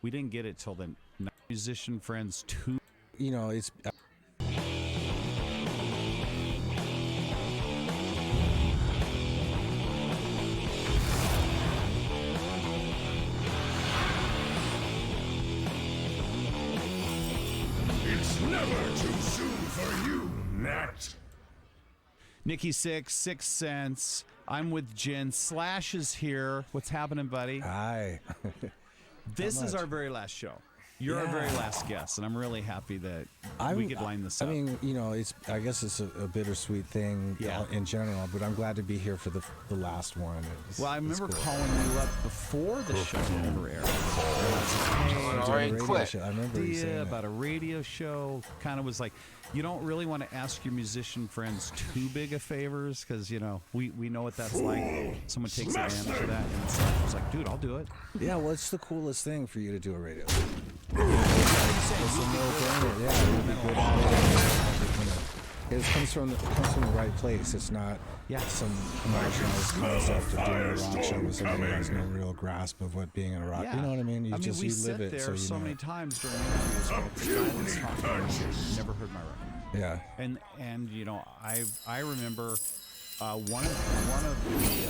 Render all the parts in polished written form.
We didn't get it till the musician friends too. You know, it's. It's never too soon for you, Nat. Nikki 6 cents. I'm with Jen. Slash is here. What's happening, buddy? Hi. This is our very last show. You're our very last guest, and I'm really happy that we could line this up. I mean, you know, I guess it's a bittersweet thing in general, but I'm glad to be here for the last one. Well, I remember calling you up before the show ever aired. Already quit. I remember you saying about a radio show. Kind of was like, you don't really want to ask your musician friends too big of favors because, you know, we know what that's like. Someone takes advantage of that, and I was like, dude, I'll do it. Yeah, well, it's the coolest thing for you to do a radio. It comes from the right place. It's not some marginalized concept of doing a rock show with somebody who has no real grasp of what being in a rock. You know what I mean? You live it. There so many times during interviews. Never heard my record. Yeah. And you know, I remember. One of the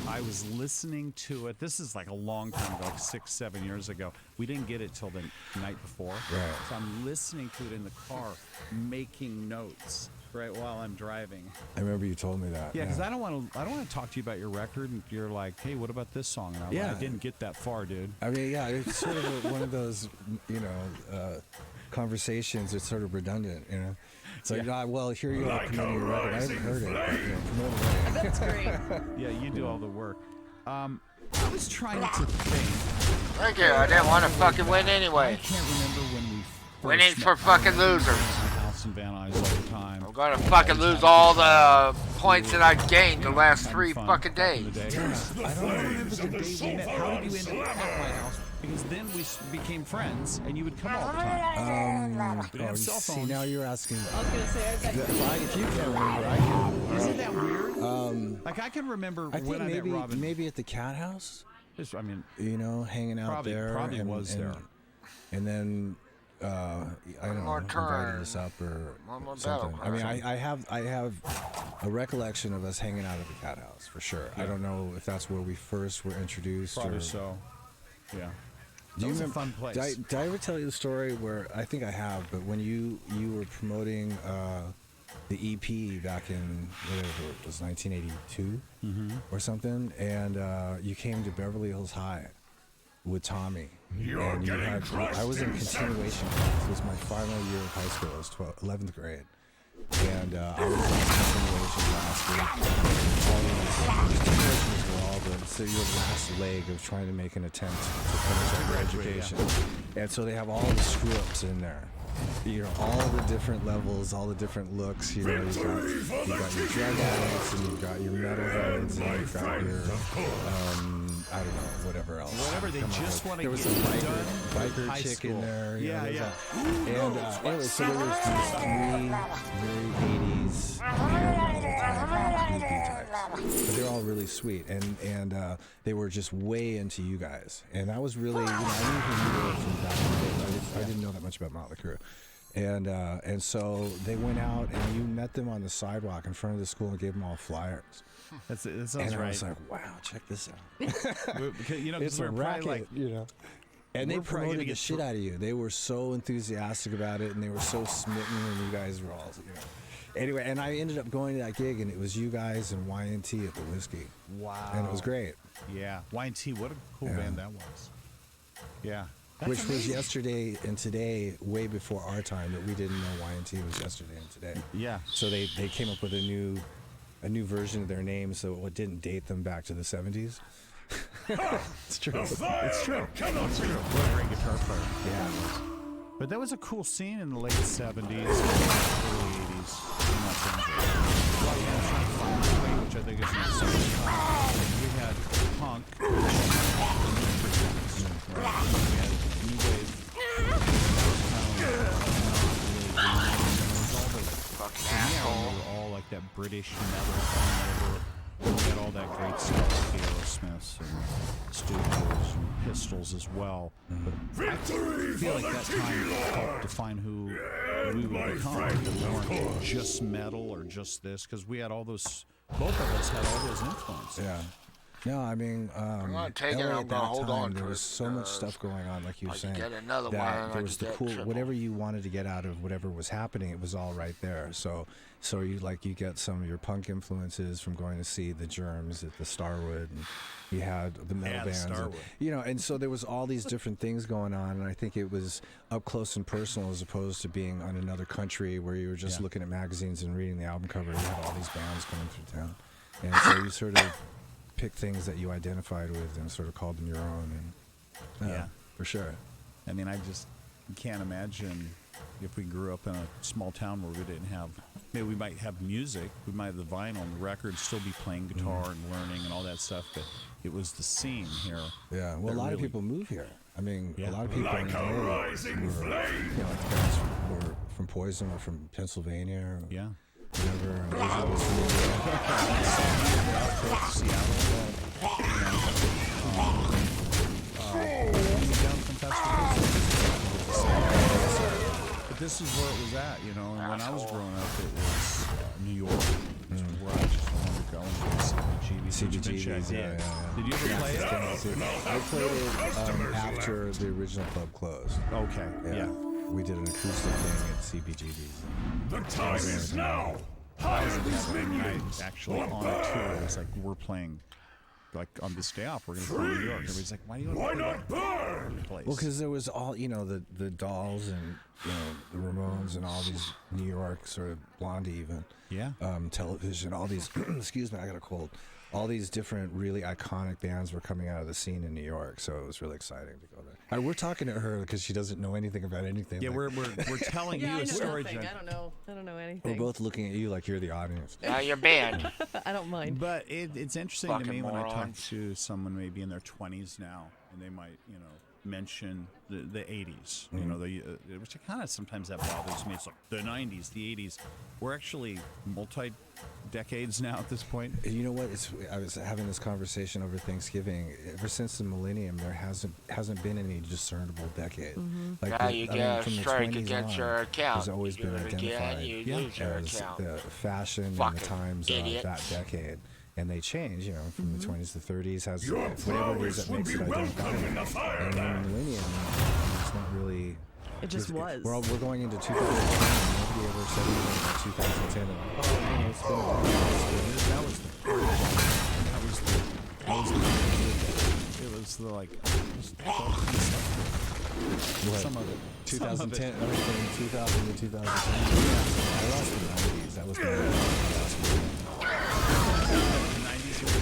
I was listening to it. This is like a long time ago, like 6-7 years ago. We didn't get it till the night before. Right. So I'm listening to it in the car, making notes right while I'm driving. I remember you told me that. Yeah, because I don't want to talk to you about your record, and you're like, hey, what about this song? And I'm like, I didn't get that far, dude. I mean, yeah, it's sort of one of those, you know, conversations. It's sort of redundant, you know. So well, here you are promoting your record. I haven't heard it, but you know, promoting it. That's great. Yeah, you do all the work. I was trying to think. Thank you. I didn't want to fucking win anyway. I can't remember when we first Winning for fucking losers. House in Van Nuys all the time. I'm gonna fucking lose all the points that I've gained the last 3 fucking days. I don't remember the day we met. How did you end up at my house? Because then we became friends, and you would come all the time. See, now you're asking. I was gonna say, If you can't remember, I can. Isn't that weird? Like I can remember when I met Robin. Maybe at the Cat House. I mean, you know, hanging out there. Probably was there. And then I don't know, invited us up or something. I mean, I have a recollection of us hanging out at the Cat House for sure. I don't know if that's where we first were introduced. Probably so. Yeah. Do you remember, a fun place. Did I ever tell you the story where, I think I have, but when you were promoting the EP back in, whatever it was, 1982 or something, and you came to Beverly Hills High with Tommy. And you had, I was in continuation class. It was my final year of high school. It was 11th grade. And I was in continuation class with all the your last leg of trying to make an attempt to finish up your education. And so they have all the screw-ups in there. You know, all the different levels, all the different looks. You know, you've got your drug addicts, and you've got your metalheads, and you've got your, I don't know, whatever else. Whatever, they just want to get There was a biker chick in there. Yeah. And anyway, so there was these 3 very 80s groupie types. But they're all really sweet, and they were just way into you guys. And that was really, you know, I knew who you were from back in the day. I didn't know that much about Motley Crue. And so they went out, and you met them on the sidewalk in front of the school and gave them all flyers. That sounds and right. I was like, wow, check this out. You know, it's a racket, like, you know. And they promoted the shit out of you. They were so enthusiastic about it, and they were so smitten, and you guys were all, you know. Anyway, and I ended up going to that gig, and it was you guys and Y&T at the Whiskey. Wow. And it was great. Yeah. Y&T, what a cool band that was. Yeah. Which was yesterday and today, way before our time, that we didn't know Y&T was yesterday and today. Yeah. So they came up with a new version of their name, so it didn't date them back to the 70s. It's true. It's true. What a great guitar player. Yeah. But that was a cool scene in the late 70s, early 80s. Which I think is we had punk. We had new wave. Fucking asshole. All like that British metal coming over. We had all that great stuff, Aerosmith. us and studios and pistols as well. But I feel like that time helped define who we would become. We weren't just metal or just this, because we had all those. Both of us had all those influences. Yeah. No, I mean, I'm gonna take it. LA I'm at gonna that hold time, on there to was it, so much stuff going on, like you were I could saying. get another that one, and I there was could the get cool, triple. whatever you wanted to get out of whatever was happening, it was all right there. So you get some of your punk influences from going to see the Germs at the Starwood, and you had the metal bands, and, and so there was all these different things going on, and I think it was up close and personal as opposed to being on another country where you were just looking at magazines and reading the album cover. You had all these bands coming through town, and so you sort of pick things that you identified with and sort of called them your own. And Yeah, for sure. I mean, I just can't imagine if we grew up in a small town where we didn't have. Maybe we might have music, we might have the vinyl and the records, still be playing guitar and learning and all that stuff, but it was the scene here. Yeah, well, a lot of people move here. I mean, a lot of people Like in a LA rising flame. like the guys were from Poison or from Pennsylvania. Or Yeah. whatever. But this is where it was at, and when I was growing up, it was New York. This was where I just wanted to go and CBGBs, yeah. Did you ever play it? I played it after the original club closed. Okay, yeah. We did an acoustic thing at CBGB's. The time is now. I was in night actually on a tour. It was like, we're playing, like on this day off, we're going to play New York. Everybody's like, why do you want to play not burn? place? Well, because there was all, the Dolls and, the Ramones and all these New York sort of Blondie even. Yeah. Television, all these, excuse me, I got a cold. All these different really iconic bands were coming out of the scene in New York, so it was really exciting to go there. All right, we're talking to her because she doesn't know anything about anything. Yeah, we're telling you I a know story. nothing. I don't know anything. We're both looking at you like you're the audience. You're banned. I don't mind. But it's interesting to Fucking me when I talk morons. to someone maybe in their 20s now, and they might, mention the 80s. Which kind of sometimes that bothers me. It's like the 90s, the 80s. We're actually multi-decades now at this point. You know what? I was having this conversation over Thanksgiving. Ever since the millennium, there hasn't been any discernible decade. Like Yeah, you get from the strike 20s against on, your account. There's always You do been it again, identified you lose your as account. the fashion and Fucking the times idiot. of that decade. And they change, from the 20s to 30s, has Your whatever it is prowess that would makes be it welcome in the identifiable. fire. And in the millennium, it's not really. It just was. We're going into 2010. Nobody ever said anything about 2010. And, it's been That was some of it. 2010, everything 2000 to 2010. I lost the 90s. That was the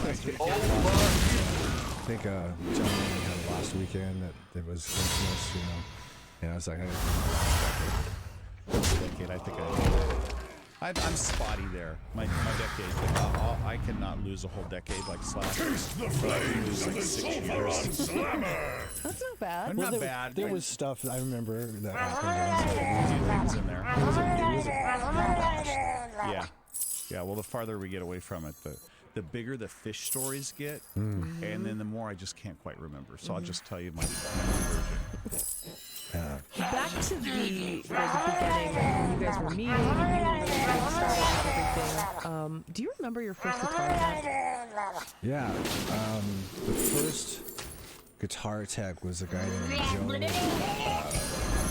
I think John Lennon had a last weekend that was infamous, and I was like, Decade, I think I'm spotty there. My decade, I cannot lose a whole decade like Slash. Taste the flames of the 6 sulfur years. on Slammer. That's not bad. Not bad. there was stuff I remember that happened. things in there. It was a Yeah. Well, the farther we get away from it, the bigger the fish stories get, and then the more I just can't quite remember. So I'll just tell you my version. Back to the beginning when you guys were meeting and you were really getting started and everything. Do you remember your first guitar tech? Yeah. The first guitar tech was a guy named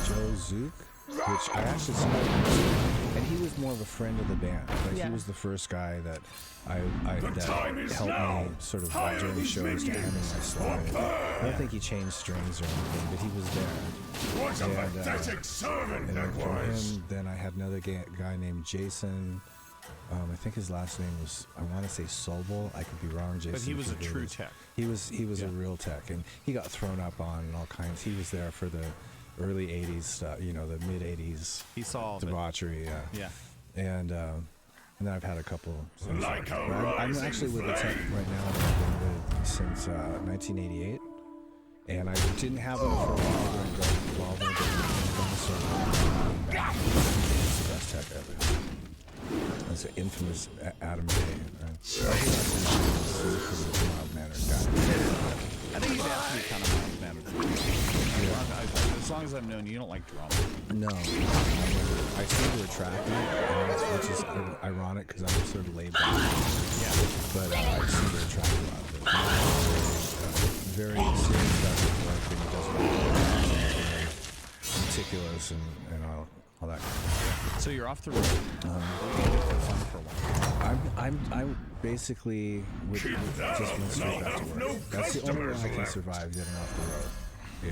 Joe Zook, which I actually saw him, and he was more of a friend of the band. Like he was the first guy that that helped me sort of during the shows to hand me my slide. I don't think he changed strings or anything, but he was there. What a pathetic servant And that from was. him, then I had another guy named Jason. I think his last name was, I want to say Sobel. I could be wrong, Jason. But he was a if you true really- tech. He was a real tech, and he got thrown up on and all kinds. He was there for the early 80s stuff, the mid 80s He saw all of it. debauchery. Yeah. And then I've had a couple. Since Like a I'm rising actually with a tech flame. right now that I've been with since 1988. And I didn't have one for a while during Revolver, it's the best tech ever. That's an infamous Adam Day. Right? Mild-mannered guy. as I've known you, you don't like drama. No, I seem to attract it, which is ironic because I'm sort of laid back. Yeah. But I seem to attract a lot of it. Very serious about his work, and he does very meticulous and all that kind of stuff. So you're off the road. What do you do for fun for a while? I'm basically just went straight back to work. That's the only way I can survive getting off the road,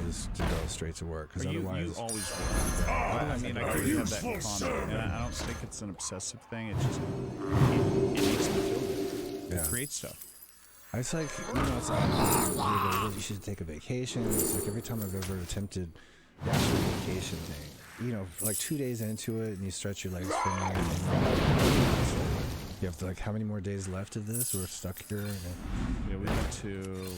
is to go straight to work. Because otherwise, you always work. I mean, I think we have that in common, and I don't think it's an obsessive thing. It's just it makes me feel good. Yeah. It creates stuff. it's like, it's like, you should take a vacation. It's like every time I've ever attempted the actual vacation thing, like 2 days into it, and you stretch your legs for me, and you have to, like, how many more days left of this? We're stuck here. Yeah, we went to.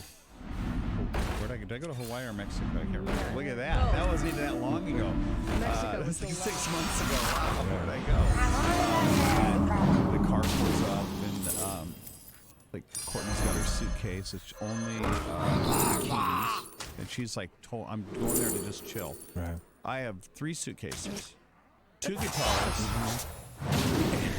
Did I go to Hawaii or Mexico? I can't remember. Look at that. That wasn't even that long ago. Mexico It was like was 6 months ago. Wow, where'd I go? The car pulls up, and like Courtney's got her suitcase. It's only keys, and she's like, "I'm going there to just chill." Right. I have 3 suitcases, 2 guitars,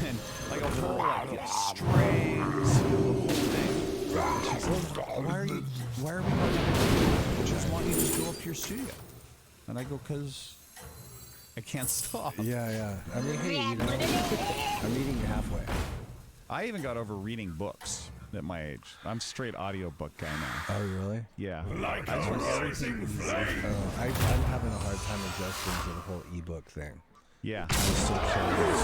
and like a whole strings, the whole thing. She's like, why are we going to I just want you to go up to your studio. And I go, because I can't stop. Yeah. I mean, hey, I'm meeting you halfway. I even got over reading books at my age. I'm straight audiobook guy now. Oh, really? Yeah. Like I just a want rising everything. flame. I'm having a hard time adjusting to the whole ebook thing. Yeah. I'm still curious.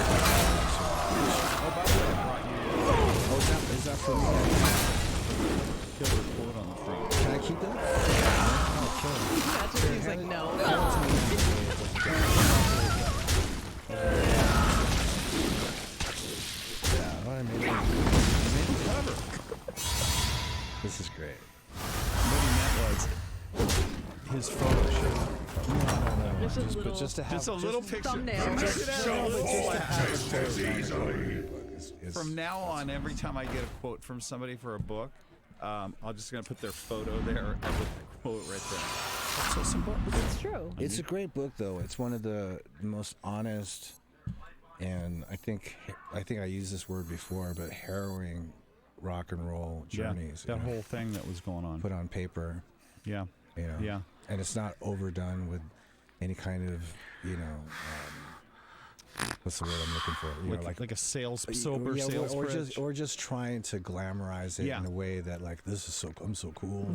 Oh, by the way, I brought you Oh, is that for me? killer quote on the front. Can I keep that? Oh, kill it. That's what she's like, no. Yeah, what I mean. Cover. This is great. What he meant was his photo shoot. Just a little, Just to have Just a little picture. thumbnail. Just as easily. From now on, every time I get a quote from somebody for a book, I'm just gonna put their photo there and put the quote right there. That's so simple. It's true. It's a great book, though. It's one of the most honest, and I think I used this word before, but harrowing rock and roll journeys. That whole thing that was going on. put on paper. Yeah. Yeah. And it's not overdone with any kind of, what's the word I'm looking for? Like a sober sales pitch. or just trying to glamorize it in a way that, like, I'm so cool.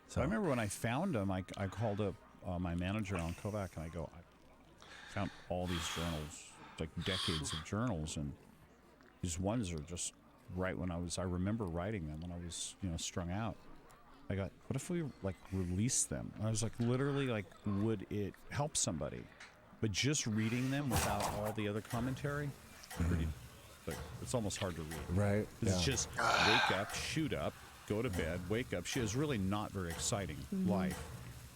So I remember when I found him, I called up my manager on Kovac, and I go, I found all these journals, like decades of journals, and these ones are just right when I remember writing them when I was, strung out. I got, what if we like release them? I was like, literally, like, would it help somebody? But just reading them without all the other commentary, pretty, like, it's almost hard to read. Right. It's just wake up, shoot up, go to bed, wake up. She was really not very exciting life.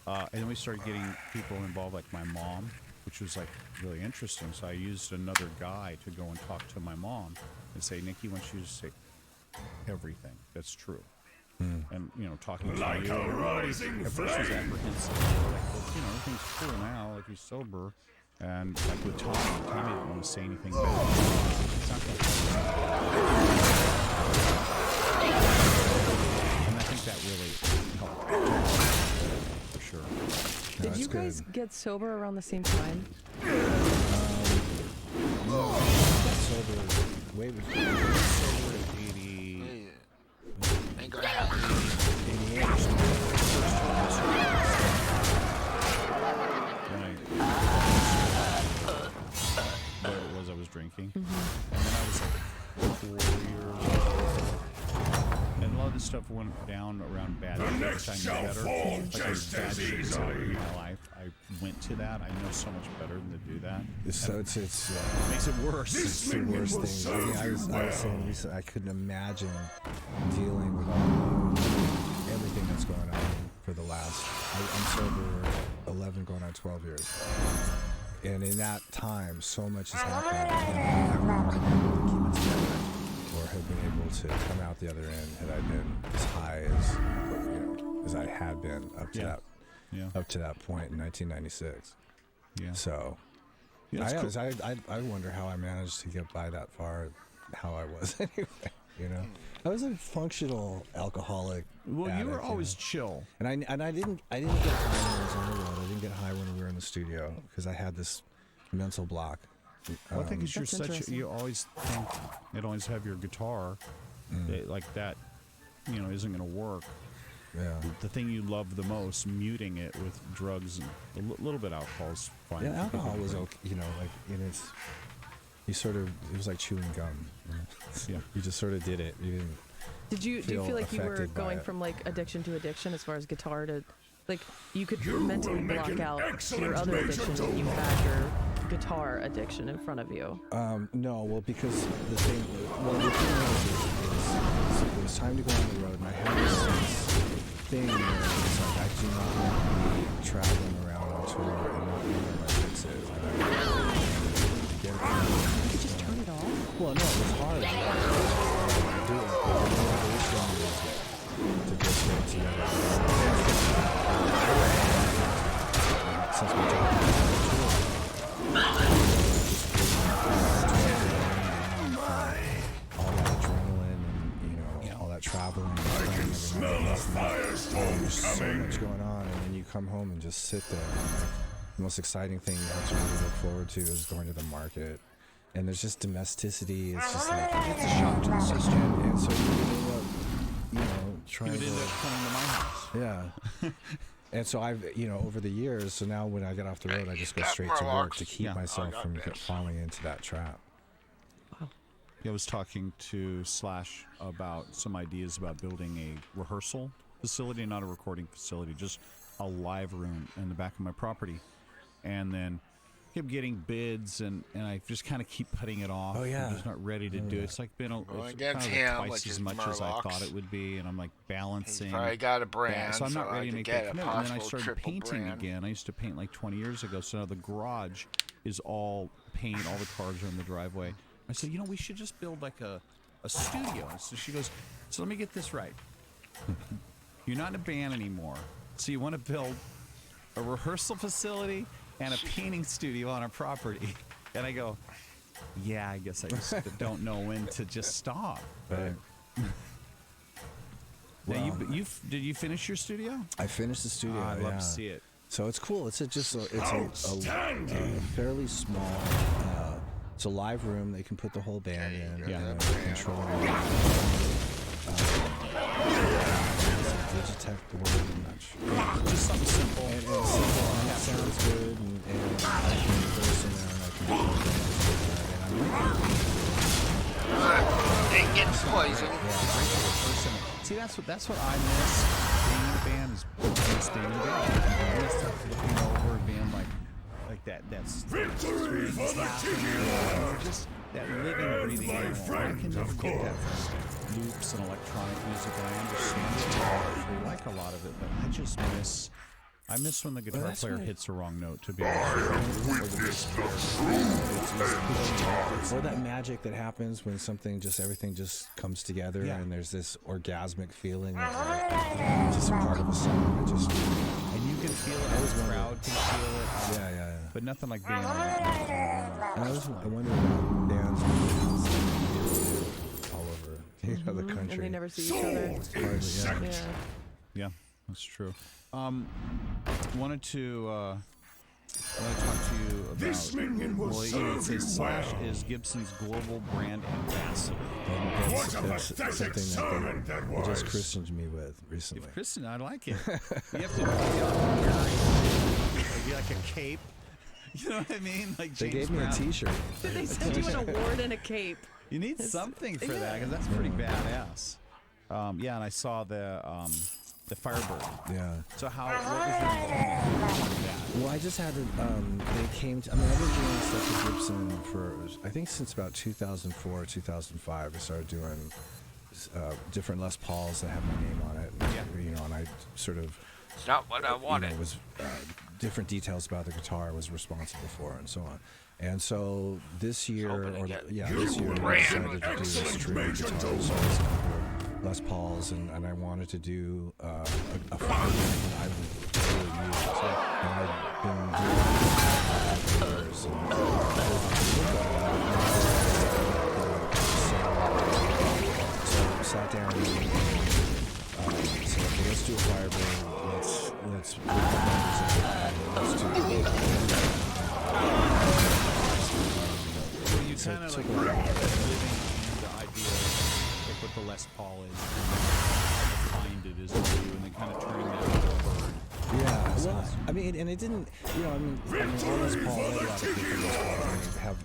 And then we started getting people involved, like my mom, which was like really interesting. So I used another guy to go and talk to my mom and say, Nikki wants you to say everything that's true. And, talking Like to you. a rising At first was flame. apprehensive. Like, well, everything's cool now. Like, he's sober. And like with Tommy didn't want to say anything bad. It's not going and I think that really helped. For sure. Did you guys get sober around the same time? sober way before. Sober at 80. Ain't gonna happen. 88 or something. What it was I was drinking. And then I was like 4 years old. And a lot of this stuff went down around bad things. I knew better. Like there's bad shit that's happened in my life. I went to that. I know so much better than to do that. So it makes it worse. It's the worst thing. I mean, I was saying recently, I couldn't imagine dealing with everything that's going on for the last. I'm sober 11, going on 12 years. And in that time, so much has happened. I wouldn't have been able to keep it together, or have been able to come out the other end had I been as high as I had been up to that. up to that point in 1996. Yeah. So Yeah, it's cool. I wonder how I managed to get by that far, how I was anyway, you know. I was a functional alcoholic. Well, you addict, were always know? chill. And I didn't get high when I was on the road. I didn't get high when we were in the studio because I had this mental block. Well, I think it's That's you always think you'd always have your guitar like that, isn't going to work. Yeah. The thing you love the most, muting it with drugs and a little bit of alcohol is fine. Yeah, alcohol was okay. It was like chewing gum. Yeah. You just sort of did it. You didn't. Do you feel like you were affected by going it. from like addiction to addiction as far as guitar to, like, you could You mentally will make block an out excellent your other major addictions domo. and you had your guitar addiction in front of you? No, well, because the thing is it was time to go on the road, and I had this thing where it's like I do not want to be traveling around on tour and not knowing where my fix is. And I get it. You just turn it off? Well, no, it was hard. I do it, but the motivation was to just get it together. Since we talked about all that adrenaline and all that traveling, I can smell the firestorm there's so coming. much going on, and then you come home and just sit there. And, like, the most exciting thing you have to really look forward to is going to the market, and there's just domesticity. It's just like It's a shock to the system. and so you end up, You trying would to end up coming to my house. yeah. And so I've, over the years, so now when I get off the road, I just go straight to work to keep myself from falling into that trap. I was talking to Slash about some ideas about building a rehearsal facility, not a recording facility, just a live room in the back of my property. And then kept getting bids, and I just kind of keep putting it off. Oh, yeah. I'm just not ready to do it. It's like been it's against kind of him, twice like as his much as I murlocs. thought it would be, and I'm like balancing. He's probably got a brand, that. So I'm not so ready I to make could that get a commitment. And then I possible started triple painting brand. again. I used to paint like 20 years ago, so now the garage is all paint. All the cars are in the driveway. I said, we should just build like a studio. So she goes, so let me get this right. You're not in a band anymore, so you want to build a rehearsal facility and a painting studio on our property. And I go, yeah, I guess I just don't know when to just stop. Right. Now, did you finish your studio? I finished the studio. I'd love to see it. So it's cool. It's a fairly small. It's a live room. They can put the whole band in. Yeah. And control it. Digitech the word. I'm not sure. Just something simple. And simple. And it sounds good. And I can verse in there and I can Ain't getting poisoned. See, that's what I miss. Being in a band is staying in a band. I miss looking over and being like that. That's Victory for the Tiki! just that living, breathing animal. I can never get that from loops and electronic music. And I understand it. I like a lot of it, but I just miss. I miss when the guitar that's player what- hits the wrong note. To be honest with you. Or that magic that happens when everything just comes together Yeah. and there's this orgasmic feeling of like, just a part of a song. And you can feel it. The crowd can feel it. Yeah. But nothing like being on And I wonder about bands all over, the country. And they never see each other. Hardly, yeah. Yeah. Yeah, that's true. Wanted to talk to you about. This minion will it serve you says Slash well. is Gibson's global brand ambassador. And What a that's pathetic something sermon that that they was. just christened me with recently. Kristen, I like it. You have to be like a cape. You know what I mean? Like They James gave me a Brown. T-shirt. Did they send you an award and a cape? You need something for that because that's pretty badass. Yeah, and I saw the Firebird. Yeah. So what was your involvement in that? Well, I just had to, they came to, I've been doing stuff with Gibson for, I think since about 2004, 2005, I started doing different Les Pauls that have my name on it. And, and I sort of, It's not what I wanted. was different details about the guitar I was responsible for and so on. And so this year, this year I decided to do this trio guitar. So I was going to do Les Pauls, and I wanted to do a Firebird that I would really use And I've been doing it for years. So I sat down and said, okay, let's do a firebird. Let's put the numbers in. Let's do You kind of like living in the idea of what the Les Paul is, and how defined it is to you, and then kind of turning that into a bird. Yeah, well, I mean, and it didn't, you know, I mean, all Les Paul, I had a lot of different Les Paul, have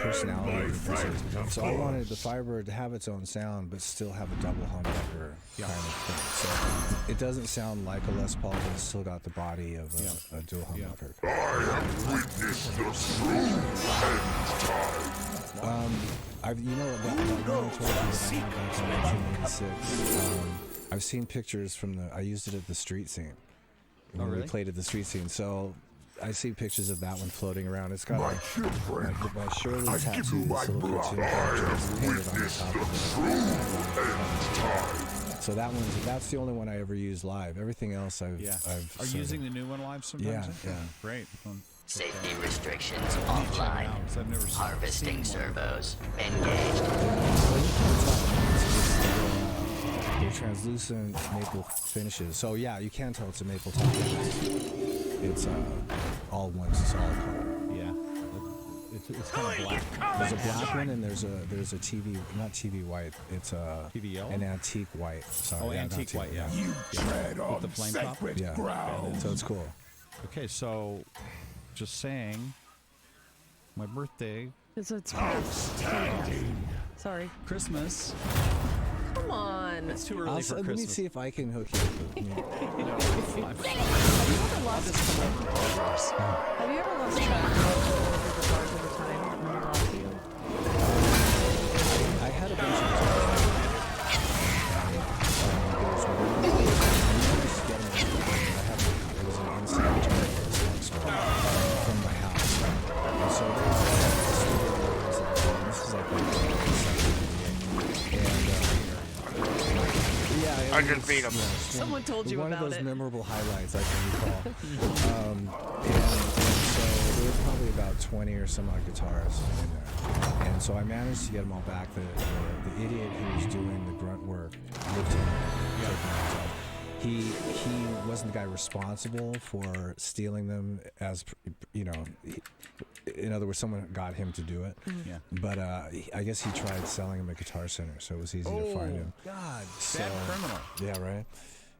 personality differences. So I wanted the Firebird to have its own sound, but still have a double humbucker kind of thing. So it doesn't sound like a Les Paul, but it's still got the body of a dual humbucker. I have witnessed the true end time. You know, that one I told you that I had back in 1986. I've seen pictures from I used it at the street scene. When we played at the street scene. So I see pictures of that one floating around. It's got My children, my Shirley I tattoo, give you my this little blood. cartoon I character have painted on the witnessed top the of true it. end time. So that's the only one I ever used live. Everything else I've Are you using the new one live sometimes? Yeah, yeah. Great. Safety restrictions offline. I've never Harvesting seen one. servos engaged. They're translucent maple finishes. So yeah, you can tell it's a maple top. It's all one solid color. Yeah. It's kind of black. There's a black one and there's a TV, not TV white. It's TV yellow? an antique white. Sorry, Oh, yeah, not antique TV, white, yeah. You tread on the flame top? sacred Yeah. ground. So it's cool. Okay, so just saying, my birthday, It's past. Sorry. Christmas. Come on. It's too early for Let me Christmas. see if I can hook you up. Have you ever lost Have you ever lost track of the guitars over time when they're off you? I had a bunch of guitars. There's one. I managed to get them. It was an inside guitar from my house. And so this is like I just beat him. Someone told you one about of those it. memorable highlights I can recall. And so there was probably about 20 or some odd guitars in there. And so I managed to get them all back. The idiot who was doing the grunt work lived in He wasn't the guy responsible for stealing them, as you know. In other words, someone got him to do it. Yeah. But I guess he tried selling him at Guitar Center, so it was easy to find him. God, So- bad criminal. Yeah, right.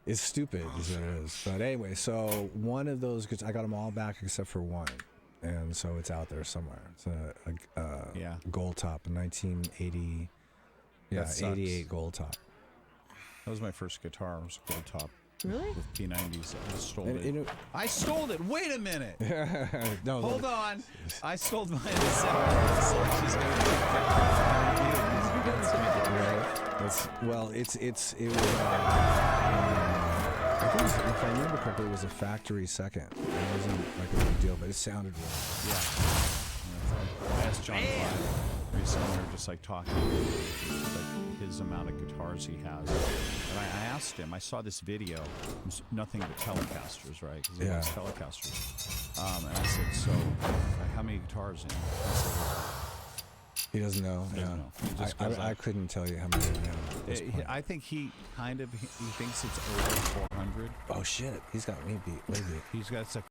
It's stupid, as it is. But anyway, so one of those, I got them all back except for one, and so it's out there somewhere. It's a gold top, a 1980, That sucks. 88 gold top. That was my first guitar. It was a gold top Really? with P90s. I stole And, it. you know, I stole it. Wait a minute. no, Hold on. I stole mine. She's well, it was. I think, if I remember correctly, it was a factory second. It wasn't like a big deal, but it sounded wrong. Yeah. I asked John Black recently, we were just like talking like his amount of guitars he has. And I asked him, I saw this video, it was nothing but Telecasters, right? Because he Yeah. loves Telecasters. And I said, so, how many guitars in? He said, He doesn't know. He doesn't know. He just goes I like- couldn't tell you how many right now. at this point. I think he kind of, he thinks it's over 400. Oh shit! He's got me beat. Way beat. He's got, it's like